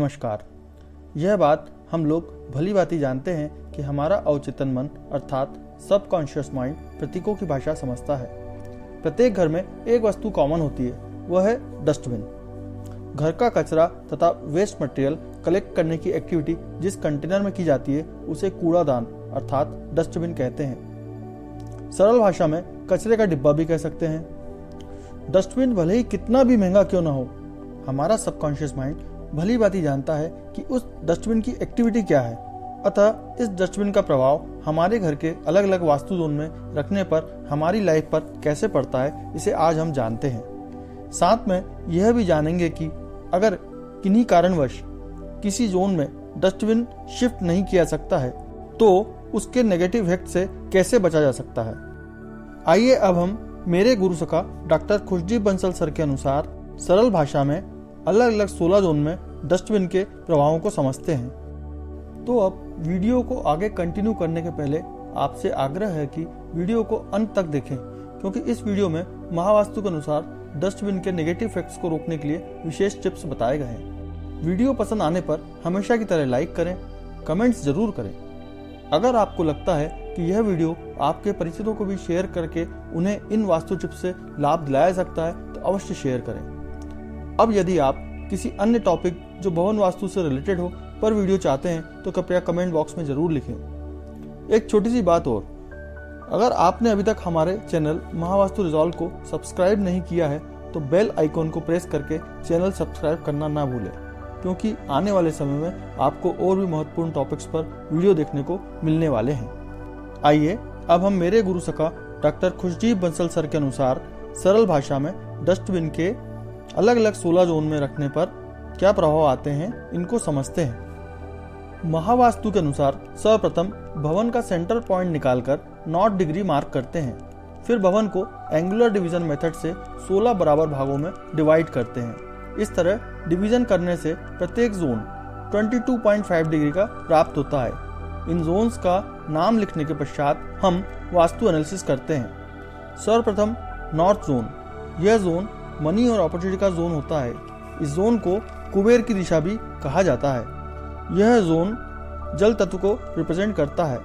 नमस्कार। यह बात हम लोग भली भांति जानते हैं कि हमारा अवचेतन मन अर्थात सबकॉन्शियस माइंड प्रतीकों की भाषा समझता है। प्रत्येक घर में एक वस्तु कॉमन होती है, वह है डस्टबिन। घर का कचरा तथा वेस्ट मटेरियल कलेक्ट करने की एक्टिविटी जिस कंटेनर में की जाती है उसे कूड़ादान अर्थात डस्टबिन कहते हैं। सरल भाषा में कचरे का डिब्बा भी कह सकते हैं। डस्टबिन भले ही कितना भी महंगा क्यों ना हो, हमारा सबकॉन्शियस माइंड भली भांति जानता है कि उस डस्टबिन की एक्टिविटी क्या है। अतः इस डस्टबिन का प्रभाव हमारे घर के अलग अलग वास्तु जोन में रखने पर हमारी लाइफ पर कैसे पड़ता है, इसे आज हम जानते हैं। साथ में यह भी जानेंगे कि अगर किन्हीं कारणवश किसी जोन में डस्टबिन शिफ्ट नहीं किया सकता है तो उसके नेगेटिव इफेक्ट से कैसे बचा जा सकता है। आइए अब हम मेरे गुरु सखा डॉक्टर खुशदीप बंसल सर के अनुसार सरल भाषा में अलग अलग 16 जोन में डस्टबिन के प्रभावों को समझते हैं। तो अब वीडियो को आगे कंटिन्यू करने के पहले आपसे आग्रह है कि वीडियो को अंत तक देखें, क्योंकि इस वीडियो में महावास्तु के अनुसार डस्टबिन के नेगेटिव इफेक्ट्स को रोकने के लिए विशेष टिप्स बताए गए हैं। वीडियो पसंद आने पर हमेशा की तरह लाइक करें, कमेंट्स जरूर करें। अगर आपको लगता है कि यह वीडियो आपके परिचितों को भी शेयर करके उन्हें इन वास्तु टिप्स से लाभ दिलाया सकता है तो अवश्य शेयर करें। अब यदि आप किसी अन्य टॉपिक जो भवन वास्तु से रिलेटेड हो पर वीडियो चाहते हैं तो कृपया कमेंट बॉक्स में जरूर लिखें। एक छोटी सी बात और, अगर आपने अभी तक हमारे चैनल महावास्तु रिजॉल्व को सब्सक्राइब नहीं किया है तो बेल आइकॉन को प्रेस करके चैनल सब्सक्राइब करना ना भूलें, क्योंकि आने वाले समय में आपको और भी महत्वपूर्ण टॉपिक्स पर वीडियो देखने को मिलने वाले हैं। आइए अब हम मेरे गुरु सखा डॉक्टर खुशदीप बंसल सर के अनुसार सरल भाषा में डस्टबिन के अलग अलग 16 जोन में रखने पर क्या प्रभाव आते हैं इनको समझते हैं। महावास्तु के अनुसार सर्वप्रथम भवन का सेंटर पॉइंट निकालकर नॉर्थ डिग्री मार्क करते हैं। फिर भवन को एंगुलर डिवीजन मेथड से 16 बराबर भागों में डिवाइड करते हैं। इस तरह डिवीजन करने से प्रत्येक जोन 22.5 डिग्री का प्राप्त होता है। इन जोन्स का नाम लिखने के पश्चात हम वास्तु एनालिसिस करते हैं। सर्वप्रथम नॉर्थ जोन, यह जोन मनी और अपॉर्चुनिटी का जोन होता है। इस जोन को कुबेर की दिशा भी कहा जाता है। यह जोन जल तत्व को रिप्रेजेंट करता है।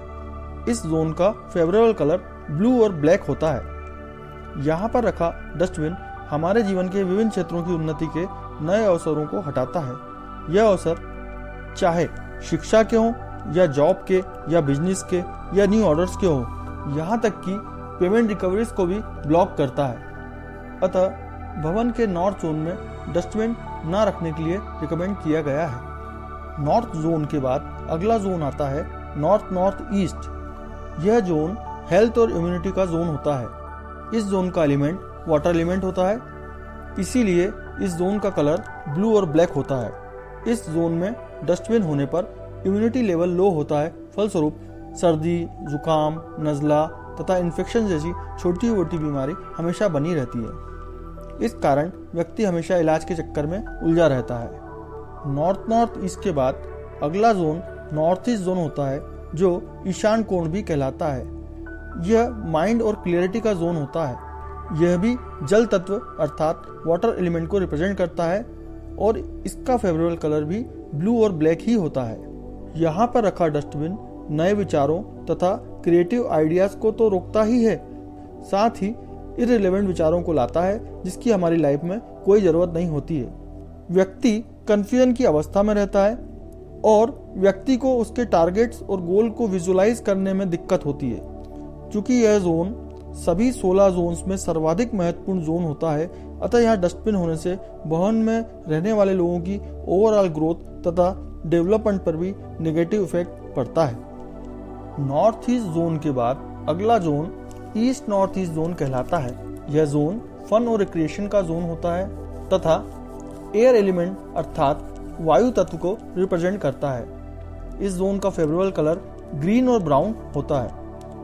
इस जोन का फेवरेबल कलर ब्लू और ब्लैक होता है। यहाँ पर रखा डस्टबिन हमारे जीवन के विभिन्न क्षेत्रों की उन्नति के नए अवसरों को हटाता है। यह अवसर चाहे शिक्षा के हों या जॉब के या बिजनेस के या न्यू ऑर्डर्स के हों, यहाँ तक कि पेमेंट रिकवरीज को भी ब्लॉक करता है। अतः भवन के नॉर्थ जोन में डस्टबिन न रखने के लिए रिकमेंड किया गया है। नॉर्थ जोन के बाद अगला जोन आता है नॉर्थ नॉर्थ ईस्ट। यह जोन हेल्थ और इम्यूनिटी का जोन होता है। इस जोन का एलिमेंट वाटर एलिमेंट होता है, इसीलिए इस जोन का कलर ब्लू और ब्लैक होता है। इस जोन में डस्टबिन होने पर इम्यूनिटी लेवल लो होता है, फलस्वरूप सर्दी, जुकाम, नज़ला तथा इन्फेक्शन जैसी छोटी मोटी बीमारी हमेशा बनी रहती है। इस कारण व्यक्ति हमेशा इलाज के चक्कर में उलझा रहता है। नॉर्थ नॉर्थ ईस्ट के बाद अगला जोन नॉर्थ ईस्ट जोन होता है, जो ईशान कोण भी कहलाता है। यह माइंड और क्लियरिटी का जोन होता है। यह भी जल तत्व अर्थात वाटर एलिमेंट को रिप्रेजेंट करता है और इसका फेवरेबल कलर भी ब्लू और ब्लैक ही होता है। यहाँ पर रखा डस्टबिन नए विचारों तथा क्रिएटिव आइडियाज को तो रोकता ही है, साथ ही इररिलेवेंट विचारों को लाता है जिसकी हमारी लाइफ में कोई जरूरत नहीं होती है। व्यक्ति कंफ्यूजन की अवस्था में रहता है और व्यक्ति को उसके टारगेट्स और गोल को विजुलाइज करने में दिक्कत होती है। चूंकि यह जोन सभी 16 जोन्स में सर्वाधिक महत्वपूर्ण जोन होता है, अतः यहाँ डस्टबिन होने से भवन में रहने वाले लोगों की ओवरऑल ग्रोथ तथा डेवलपमेंट पर भी नेगेटिव इफेक्ट पड़ता है। नॉर्थ ईस्ट जोन के बाद अगला zone east north east zone कहलाता है। यह जोन फन और रिक्रिएशन का जोन होता है तथा एयर एलिमेंट अर्थात वायु तत्व को रिप्रेजेंट करता है। इस जोन का फेवरेबल कलर ग्रीन और ब्राउन होता है।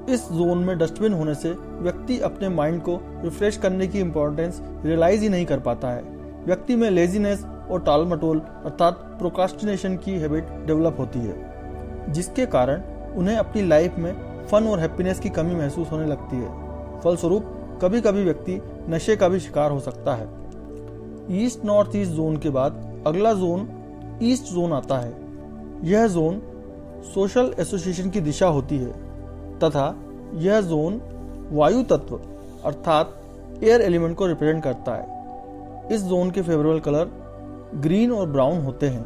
इस जोन में डस्टबिन होने से व्यक्ति अपने माइंड को रिफ्रेश करने की इम्पोर्टेंस रियलाइज ही नहीं कर पाता है। व्यक्ति में लेजीनेस और टाल मटोल अर्थात प्रोक्रास्टिनेशन की हैबिट डेवलप होती है, जिसके कारण उन्हें अपनी लाइफ में फन और हैप्पीनेस की कमी महसूस होने लगती है। फलस्वरूप कभी कभी व्यक्ति नशे का भी शिकार हो सकता है। ईस्ट नॉर्थ ईस्ट जोन के बाद अगला जोन ईस्ट जोन आता है। यह जोन सोशल एसोसिएशन की दिशा होती है तथा यह जोन वायु तत्व अर्थात एयर एलिमेंट को रिप्रेजेंट करता है। इस जोन के फेवरेबल कलर ग्रीन और ब्राउन होते हैं।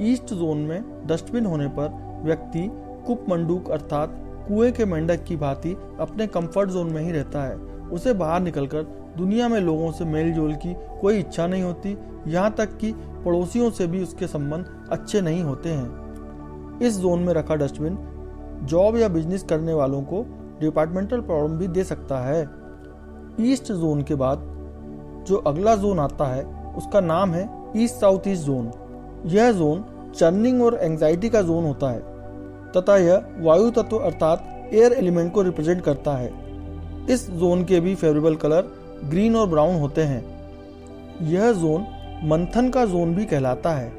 ईस्ट जोन में डस्टबिन होने पर व्यक्ति कूप मंडूक अर्थात कुएं के मेंढक की भांति अपने कंफर्ट जोन में ही रहता है। उसे बाहर निकलकर दुनिया में लोगों से मेल जोल की कोई इच्छा नहीं होती, यहाँ तक कि पड़ोसियों से भी उसके संबंध अच्छे नहीं होते हैं। इस जोन में रखा डस्टबिन जॉब या बिजनेस करने वालों को डिपार्टमेंटल प्रॉब्लम भी दे सकता है। ईस्ट जोन के बाद जो अगला जोन आता है उसका नाम है ईस्ट साउथ ईस्ट जोन। यह जोन चर्निंग और एंजाइटी का जोन होता है तथा यह वायु तत्व अर्थात एयर एलिमेंट को रिप्रेजेंट करता है। इस जोन के भी फेवरेबल कलर ग्रीन और ब्राउन होते हैं। यह जोन मंथन का जोन भी कहलाता है।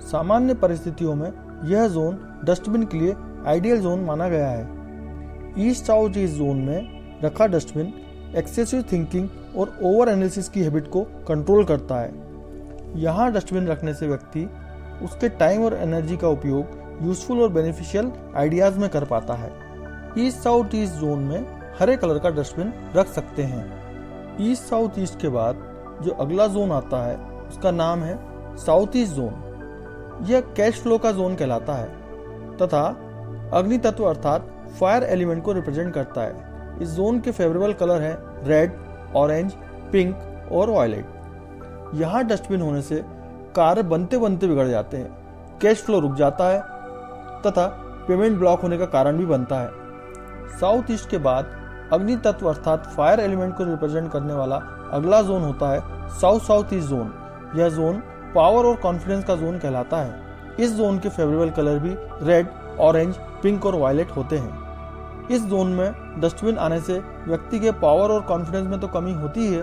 सामान्य परिस्थितियों में यह जोन डस्टबिन के लिए आइडियल जोन माना गया है। ईस्ट साउथ ईस्ट जोन में रखा डस्टबिन एक्सेसिव थिंकिंग और ओवर एनालिसिस की हैबिट को कंट्रोल करता है। यहाँ डस्टबिन रखने से व्यक्ति उसके टाइम और एनर्जी का उपयोग यूजफुल और बेनिफिशियल आइडियाज में कर पाता है। ईस्ट साउथ ईस्ट जोन में हरे कलर का डस्टबिन रख सकते हैं। ईस्ट साउथ ईस्ट के बाद जो अगला जोन आता है उसका नाम है साउथ ईस्ट जोन। यह कैश फ्लो का जोन कहलाता है तथा अग्नि तत्व अर्थात फायर एलिमेंट को रिप्रेजेंट करता है। इस जोन के फेवरेबल कलर है रेड, ऑरेंज, पिंक और वायलेट। यहाँ डस्टबिन होने से कार्य बनते बनते बिगड़ जाते हैं, कैश फ्लो रुक जाता है तथा पेमेंट ब्लॉक होने का कारण भी बनता है। साउथ ईस्ट के बाद अग्नि तत्व अर्थात फायर एलिमेंट को रिप्रेजेंट करने वाला अगला जोन होता है साउथ साउथ ईस्ट जोन। यह जोन पावर और कॉन्फिडेंस का जोन कहलाता है। इस जोन के फेवरेबल कलर भी रेड, ऑरेंज, पिंक और वायलेट होते हैं। इस जोन में डस्टबिन आने से व्यक्ति के पावर और कॉन्फिडेंस में तो कमी होती है,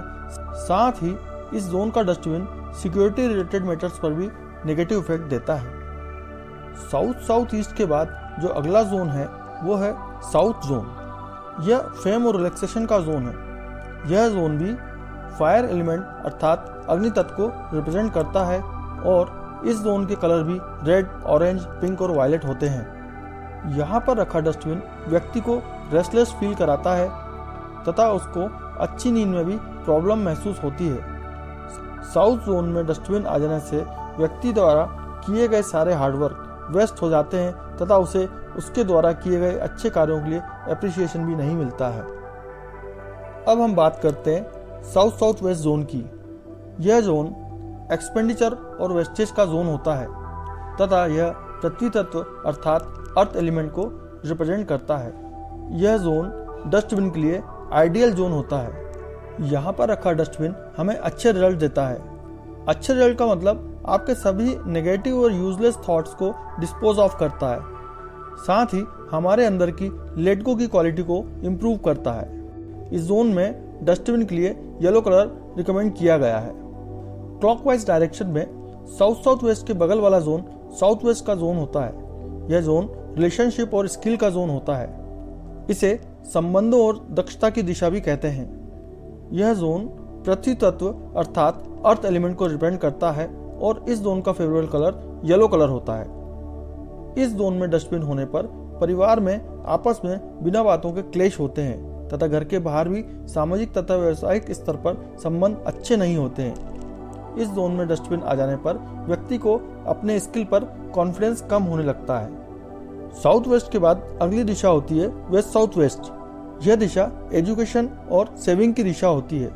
साथ ही इस जोन का डस्टबिन सिक्योरिटी रिलेटेड मैटर्स पर भी नेगेटिव इफेक्ट देता है। साउथ साउथ ईस्ट के बाद जो अगला जोन है वो है साउथ जोन। यह फेम और रिलैक्सेशन का जोन है। यह जोन भी फायर एलिमेंट अर्थात अग्नि तत्व को रिप्रेजेंट करता है और इस जोन के कलर भी रेड, ऑरेंज, पिंक और वायलेट होते हैं। यहाँ पर रखा डस्टबिन व्यक्ति को रेस्टलेस फील कराता है तथा उसको अच्छी नींद में भी प्रॉब्लम महसूस होती है। साउथ जोन में डस्टबिन आ जाने से व्यक्ति द्वारा किए गए सारे हार्डवर्क वेस्ट हो जाते हैं तथा उसे उसके द्वारा किए गए अच्छे कार्यों के लिए एप्रिसिएशन भी नहीं मिलता है। अब हम बात करते हैं साउथ साउथ वेस्ट जोन की। यह जोन एक्सपेंडिचर और वेस्टेज का जोन होता है तथा यह पृथ्वी तत्व अर्थात अर्थ एलिमेंट को रिप्रेजेंट करता है। यह जोन डस्टबिन के लिए आइडियल जोन होता है। यहाँ पर रखा डस्टबिन हमें अच्छे रिजल्ट देता है। अच्छे रिजल्ट का मतलब आपके सभी नेगेटिव और यूजलेस थॉट्स को डिस्पोज ऑफ करता है, साथ ही हमारे अंदर की लेट गो की क्वालिटी को इम्प्रूव करता है। इस जोन में डस्टबिन के लिए येलो कलर रिकमेंड किया गया है। क्लॉकवाइज डायरेक्शन में साउथ साउथ वेस्ट के बगल वाला जोन साउथ वेस्ट का जोन होता है। यह जोन रिलेशनशिप और स्किल का जोन होता है। इसे संबंधों और दक्षता की दिशा भी कहते हैं। यह जोन पृथ्वी तत्व अर्थात अर्थ एलिमेंट को रिप्रेजेंट करता है और इस जोन का फेवरेबल कलर येलो कलर होता है। इस जोन में डस्टबिन होने पर परिवार में आपस में बिना बातों के क्लेश होते हैं तथा घर के बाहर भी सामाजिक तथा व्यावसायिक स्तर पर संबंध अच्छे नहीं होते हैं। इस जोन में डस्टबिन आ जाने पर व्यक्ति को अपने स्किल पर कॉन्फिडेंस कम होने लगता है। साउथ वेस्ट के बाद अगली दिशा होती है वेस्ट साउथ वेस्ट। यह दिशा एजुकेशन और सेविंग की दिशा होती है।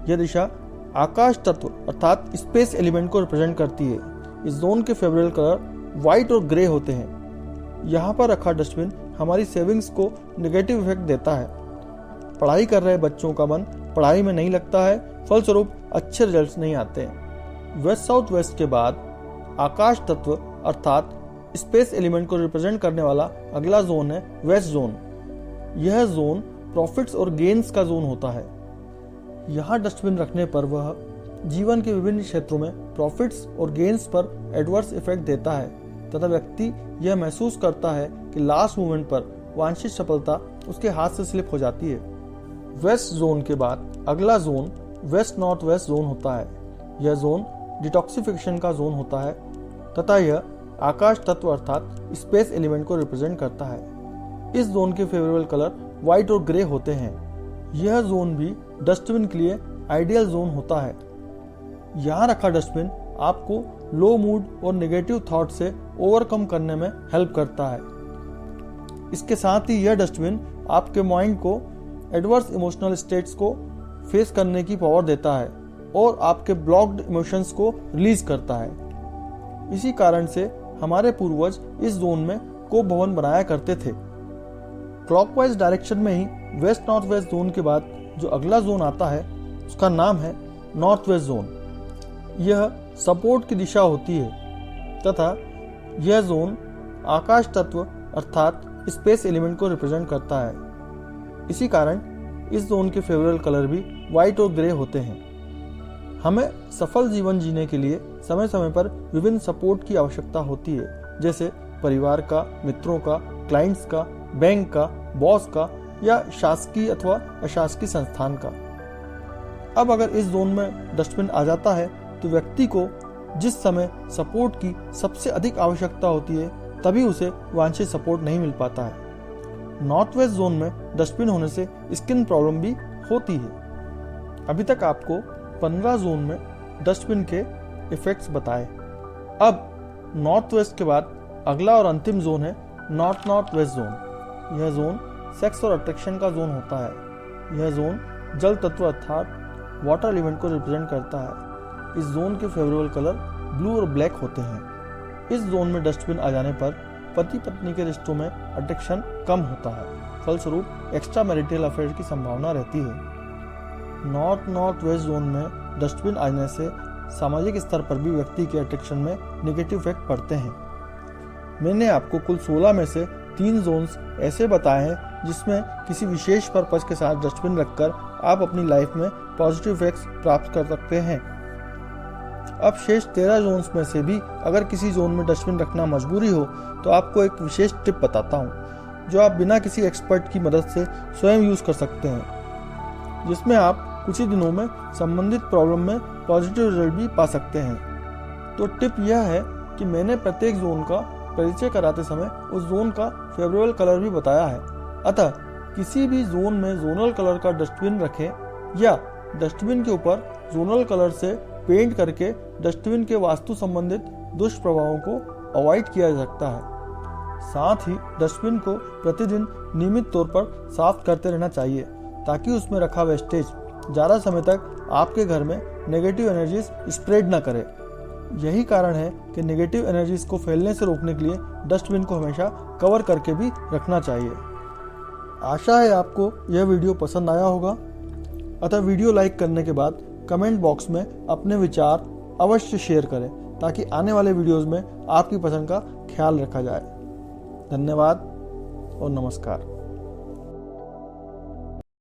यह दिशा आकाश तत्व अर्थात स्पेस एलिमेंट को रिप्रेजेंट करती है। इस जोन के फेवरेबल कलर व्हाइट और ग्रे होते हैं। यहाँ पर रखा डस्टबिन हमारी सेविंग्स को नेगेटिव इफेक्ट देता है। पढ़ाई कर रहे बच्चों का मन पढ़ाई में नहीं लगता है, फलस्वरूप अच्छे रिजल्ट्स नहीं आते हैं। वेस्ट साउथ वेस्ट के बाद आकाश तत्व अर्थात स्पेस एलिमेंट को रिप्रेजेंट करने वाला अगला जोन है वेस्ट जोन। यह जोन प्रॉफिट्स और गेन्स का जोन होता है। यहाँ डस्टबिन रखने पर वह जीवन के विभिन्न क्षेत्रों में प्रॉफिट्स और गेन्स पर एडवर्स इफेक्ट देता है तथा व्यक्ति यह महसूस करता है कि लास्ट मोमेंट पर वांछित सफलता उसके हाथ से स्लिप हो जाती है। वेस्ट जोन के बाद अगला zone west north west zone होता है। यह जोन डिटॉक्सिफिकेशन का जोन होता है तथा यह आकाश तत्व अर्थात स्पेस एलिमेंट को रिप्रेजेंट करता है। इस जोन के फेवरेबल कलर व्हाइट और ग्रे होते हैं। यह जोन भी डस्टबिन के लिए आइडियल जोन होता है। यहाँ रखा डस्टबिन आपको लो मूड और नेगेटिव थॉट से ओवरकम करने में हेल्प करता है। इसके साथ ही यह डस्टबिन आपके माइंड को एडवर्स इमोशनल स्टेट्स को फेस करने की पावर देता है और आपके ब्लॉक्ड इमोशंस को रिलीज करता है। इसी कारण से हमारे पूर्वज इस जोन में को भवन बनाया करते थे। क्लॉकवाइज डायरेक्शन में ही वेस्ट नॉर्थ वेस्ट जोन के बाद जो अगला जोन आता है उसका नाम है नॉर्थ वेस्ट जोन। यह सपोर्ट की दिशा होती है तथा यह जोन आकाश तत्व अर्थात स्पेस एलिमेंट को रिप्रेजेंट करता है। इसी कारण इस जोन के फेवरेबल कलर भी व्हाइट और ग्रे होते हैं। हमें सफल जीवन जीने के लिए समय समय पर विभिन्न सपोर्ट की आवश्यकता होती है, जैसे परिवार का, मित्रों का, क्लाइंट्स का, बैंक का, बॉस का या शासकीय अथवा अशासकीय संस्थान का। अब अगर इस जोन में डस्टबिन आ जाता है तो व्यक्ति को जिस समय सपोर्ट की सबसे अधिक आवश्यकता होती है तभी उसे वांछित सपोर्ट नहीं मिल पाता है। नॉर्थ वेस्ट जोन में डस्टबिन होने से स्किन प्रॉब्लम भी होती है। अभी तक आपको 15 जोन में डस्टबिन के इफेक्ट्स बताए। अब नॉर्थ वेस्ट के बाद अगला और अंतिम जोन है नॉर्थ नॉर्थ वेस्ट जोन। यह जोन सेक्स और अट्रैक्शन का जोन होता है। यह जोन जल तत्व अर्थात वाटर एलिमेंट को रिप्रेजेंट करता है। इस जोन के फेवरेबल कलर ब्लू और ब्लैक होते हैं। इस जोन में डस्टबिन आ जाने पर पति पत्नी के रिश्तों में अट्रैक्शन कम होता है, फलस्वरूप एक्स्ट्रा मैरिटल अफेयर की संभावना रहती है। नॉर्थ नॉर्थ वेस्ट जोन में डस्टबिन आने से सामाजिक स्तर पर भी व्यक्ति के अट्रैक्शन में नेगेटिव इफेक्ट पड़ते हैं। मैंने आपको कुल 16 में से 3 जोन्स ऐसे बताए हैं जिसमें किसी विशेष पर्पज के साथ डस्टबिन रखकर आप अपनी लाइफ में पॉजिटिव इफेक्ट्स प्राप्त कर सकते हैं। अब शेष 13 जोन्स में से भी अगर किसी जोन में डस्टबिन रखना मजबूरी हो तो आपको एक विशेष टिप बताता हूँ जो आप बिना किसी एक्सपर्ट की मदद से स्वयं यूज कर सकते हैं, जिसमें आप कुछ ही दिनों में संबंधित प्रॉब्लम में पॉजिटिव रिजल्ट भी पा सकते हैं। तो टिप यह है कि मैंने प्रत्येक जोन का परिचय कराते समय उस जोन का फेवरेबल कलर भी बताया है। अतः किसी भी जोन में जोनल कलर का डस्टबिन रखें या डस्टबिन के ऊपर जोनल कलर से पेंट करके डस्टबिन के वास्तु संबंधित दुष्प्रभावों को अवॉइड किया जा सकता है। साथ ही डस्टबिन को प्रतिदिन नियमित तौर पर साफ करते रहना चाहिए ताकि उसमें रखा वेस्टेज ज़्यादा समय तक आपके घर में नेगेटिव एनर्जीज स्प्रेड न करे। यही कारण है कि नेगेटिव एनर्जीज को फैलने से रोकने के लिए डस्टबिन को हमेशा कवर करके भी रखना चाहिए। आशा है आपको यह वीडियो पसंद आया होगा। अतः वीडियो लाइक करने के बाद कमेंट बॉक्स में अपने विचार अवश्य शेयर करें ताकि आने वाले वीडियोस में आपकी पसंद का ख्याल रखा जाए। धन्यवाद और नमस्कार।